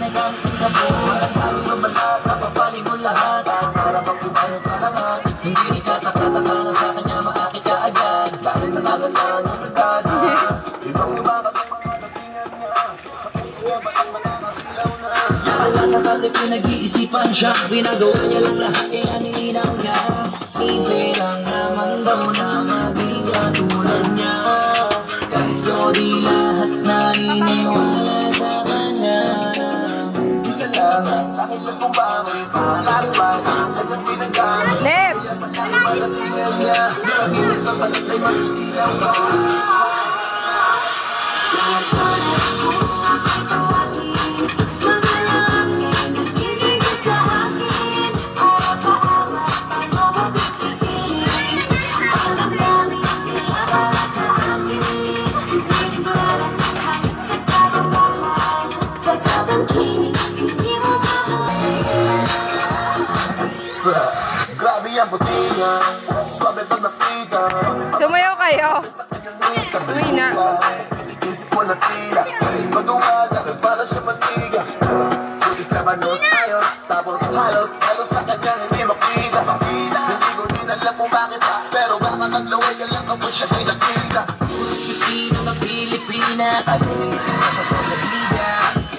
ginagamit ko sa buhay. Tayo sa balat, napapaling mo lahat. Para magpupaya sa harap, hindi ikatapatakala sa kanya, maakit ka agad. Dahil sa kagandaan ng sagad, ibang-iba kasi mga datingan niya. Sa puso, batang makakasilaw na. Kalasa kasi pinag-iisipan siya, ginagawa niya lang lahat kaya nilinaw niya. Simple lang naman daw na maging katulad niya. Kaso di lahat naniniwala sa kanya. Isa lang ang nakilap kong bangoy, pangalaswag, agad pinagamit. Lep! Malatingan niya, sa ginis na palit ay masisilaw ka. Last oras kung ako'y tawagin, mga lalaki nagigigil sa akin. Araw-araw, paano mo pipigilin? Ang damdamin nila para sa akin. Please para sa kahit sa kagagalan. Sa sabang kinis, hindi mo mahal. Grabe ang putinga, swabe pag nakita. Sumayaw kayo. Uwi na. Isip ko na tira, maduwa, dahil para siya maniga. Putis na manos, ayos, tapos halos sa kanya hindi makita. Hindi ko din alam kung bakit, pero baka naglaway ka lang kapag siya ay nakita. Putis Pilipino na Pilipina, at silipin mo sa social media.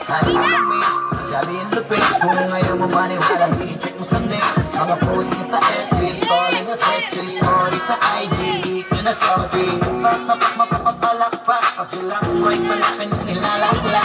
Hari mo kami, grabe yung lupit. Kung ngayon mo maniwala, i-check mo sa net. Mga post niya sa FB, story niya sexy, story sa IG, yun na selfie. Ba't mapapalakpak, kasi lang swipe, malaki nilalakla.